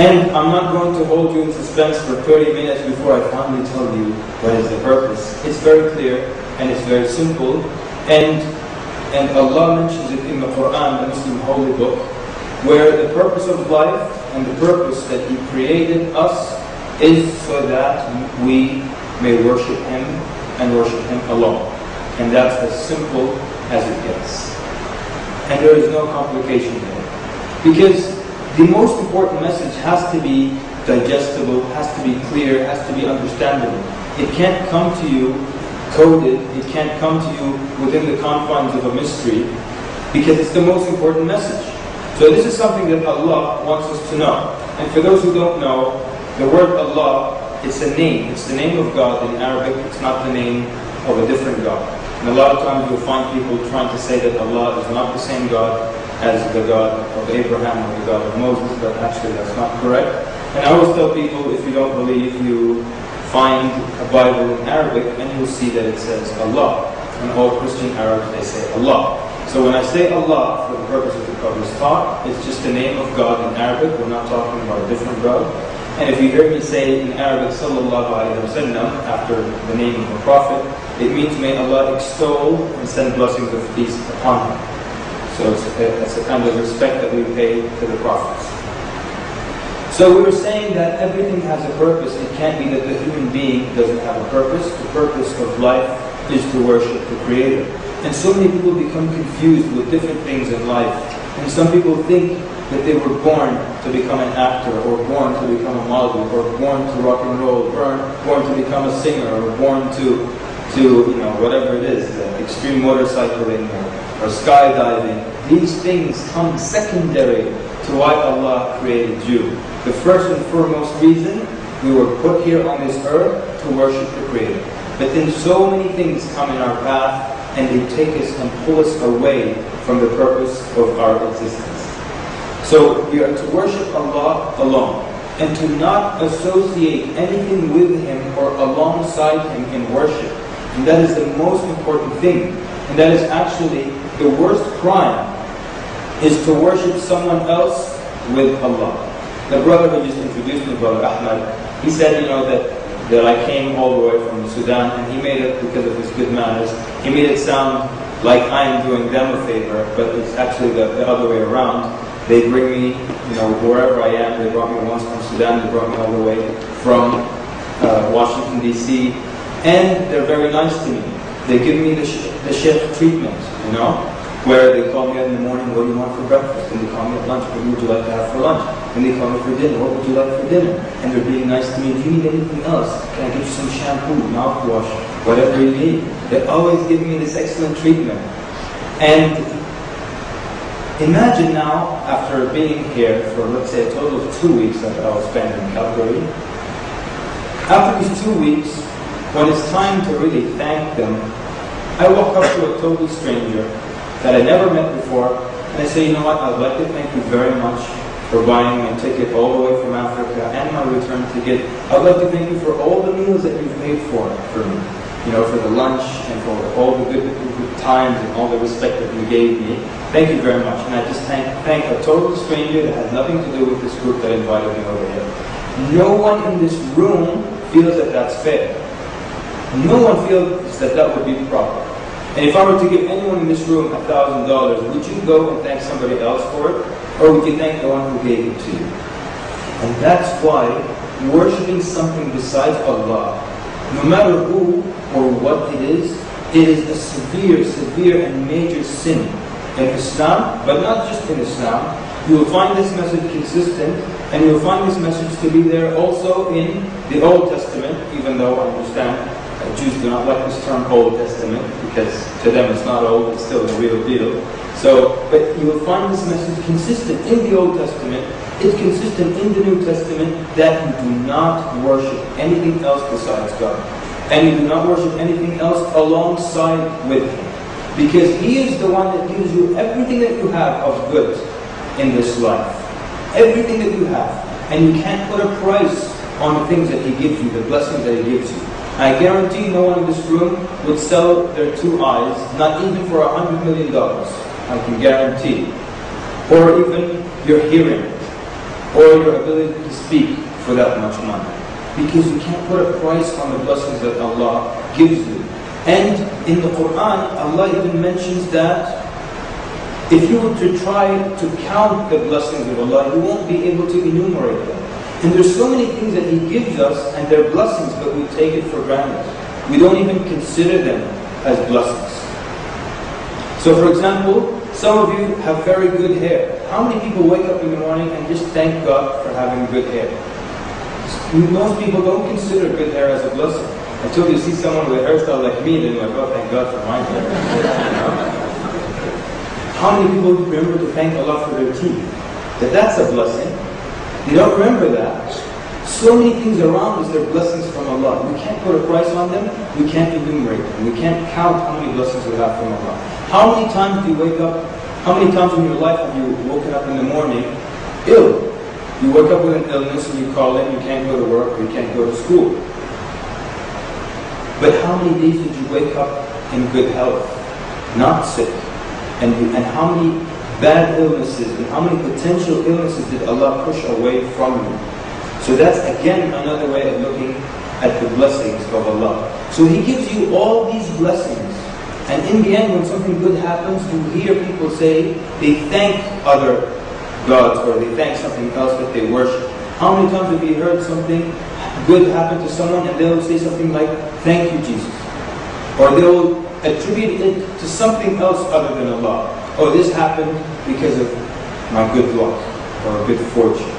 And I'm not going to hold you in suspense for 30 minutes before I finally tell you what is the purpose. It's very clear and it's very simple. And Allah mentions it in the Quran, the Muslim holy book, where the purpose of life and the purpose that He created us is so that we may worship Him and worship Him alone. And that's as simple as it gets. And there is no complication there. Because the most important message has to be digestible, has to be clear, has to be understandable. It can't come to you coded, it can't come to you within the confines of a mystery, because it's the most important message. So this is something that Allah wants us to know. And for those who don't know, the word Allah, it's a name. It's the name of God in Arabic. It's not the name of a different God. And a lot of times you'll find people trying to say that Allah is not the same God as the God of Abraham or the God of Moses, but actually that's not correct. And I always tell people, if you don't believe, you find a Bible in Arabic and you'll see that it says Allah. And all Christian Arabs, they say Allah. So when I say Allah, for the purpose of this talk, it's just the name of God in Arabic. We're not talking about a different God. And if you hear me say in Arabic, Sallallahu Alaihi Wasallam, after the name of the Prophet, it means may Allah extol and send blessings of peace upon him. So it's a kind of respect that we pay to the Prophets. So we were saying that everything has a purpose. It can't be that the human being doesn't have a purpose. The purpose of life is to worship the Creator. And so many people become confused with different things in life. And some people think that they were born to become an actor, or born to become a model, or born to rock and roll, born to become a singer, or born to whatever it is, extreme motorcycling or skydiving. These things come secondary to why Allah created you. The first and foremost reason, we were put here on this earth to worship the Creator. But then so many things come in our path and they take us and pull us away from the purpose of our existence. So we are to worship Allah alone and to not associate anything with Him or alongside Him in worship. And that is the most important thing. And that is actually the worst crime, is to worship someone else with Allah. The brother who just introduced me, Brother Ahmad, he said, that I came all the way from Sudan, and he made it, because of his good manners, he made it sound like I am doing them a favor, but it's actually the other way around. They bring me, wherever I am. They brought me once from Sudan, they brought me all the way from Washington, D.C., and they're very nice to me. They give me the chef treatment, where they call me in the morning, what do you want for breakfast? And they call me at lunch, what would you like to have for lunch? And they call me for dinner, what would you like for dinner? And they're being nice to me, do you need anything else? Can I get you some shampoo, mouthwash, whatever you need? They always give me this excellent treatment. And imagine now, after being here for, let's say, a total of 2 weeks that I will spend in Calgary, after these 2 weeks, when it's time to really thank them, I walk up to a total stranger that I never met before, and I say, you know what, I'd like to thank you very much for buying my ticket all the way from Africa and my return ticket. I'd like to thank you for all the meals that you've paid for me. For the lunch and for all the good times and all the respect that you gave me. Thank you very much. And I just thank a total stranger that has nothing to do with this group that invited me over here. No one in this room feels that that's fair. No one feels that that would be proper. And if I were to give anyone in this room $1,000, would you go and thank somebody else for it? Or would you thank the one who gave it to you? And that's why worshipping something besides Allah, no matter who or what it is a severe, severe and major sin in Islam, but not just in Islam. You will find this message consistent, and you will find this message to be there also in the Old Testament, even though I understand Jews do not like this term Old Testament, because to them it's not old, it's still the real deal. But you will find this message consistent in the Old Testament, it's consistent in the New Testament, that you do not worship anything else besides God. And you do not worship anything else alongside with Him. Because He is the one that gives you everything that you have of good in this life. Everything that you have. And you can't put a price on the things that He gives you, the blessings that He gives you. I guarantee no one in this room would sell their 2 eyes, not even for $100 million. I can guarantee. Or even your hearing. or your ability to speak for that much money. Because you can't put a price on the blessings that Allah gives you. And in the Quran, Allah even mentions that if you were to try to count the blessings of Allah, you won't be able to enumerate them. And there's so many things that He gives us, and they're blessings, but we take it for granted. We don't even consider them as blessings. So for example, some of you have very good hair. How many people wake up in the morning and just thank God for having good hair? Most people don't consider good hair as a blessing. Until you see someone with a hairstyle like me, then you're like, oh, thank God for my hair. How many people remember to thank Allah for their teeth? That's a blessing. You don't remember that. So many things around us, they're blessings from Allah. We can't put a price on them. We can't enumerate them. We can't count how many blessings we have from Allah. How many times do you wake up? How many times in your life have you woken up in the morning ill? You wake up with an illness and you call in, you can't go to work, or you can't go to school. But how many days did you wake up in good health, not sick? And how many bad illnesses and how many potential illnesses did Allah push away from you? So that's again another way of looking at the blessings of Allah. So He gives you all these blessings. And in the end, when something good happens, you hear people say they thank other gods or they thank something else that they worship. How many times have you heard something good happen to someone and they'll say something like, thank you Jesus. Or they'll attribute it to something else other than Allah. Oh, this happened because of my good luck or good fortune.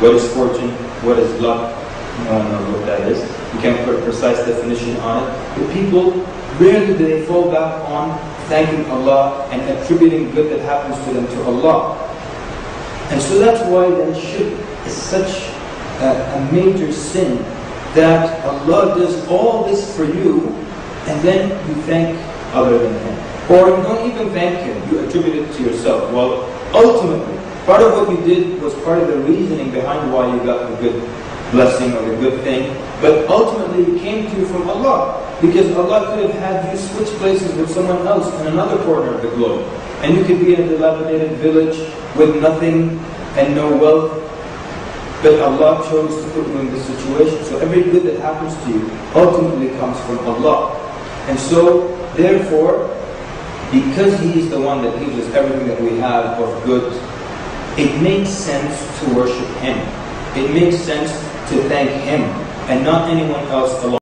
What is fortune? What is luck? No one knows what that is. You can't put a precise definition on it. But people, rarely do they fall back on thanking Allah and attributing good that happens to them to Allah. And so that's why that shirk is such a major sin, that Allah does all this for you and then you thank other than Him. Or you don't even thank Him, you attribute it to yourself. Well, ultimately, part of what you did was part of the reasoning behind why you got the good blessing or the good thing, but ultimately it came to you from Allah, because Allah could have had you switch places with someone else in another corner of the globe, and you could be in a dilapidated village with nothing and no wealth, but Allah chose to put you in this situation. So every good that happens to you ultimately comes from Allah. And so, therefore, because He is the one that gives us everything that we have of good, it makes sense to worship Him. It makes sense to thank Him and not anyone else alone.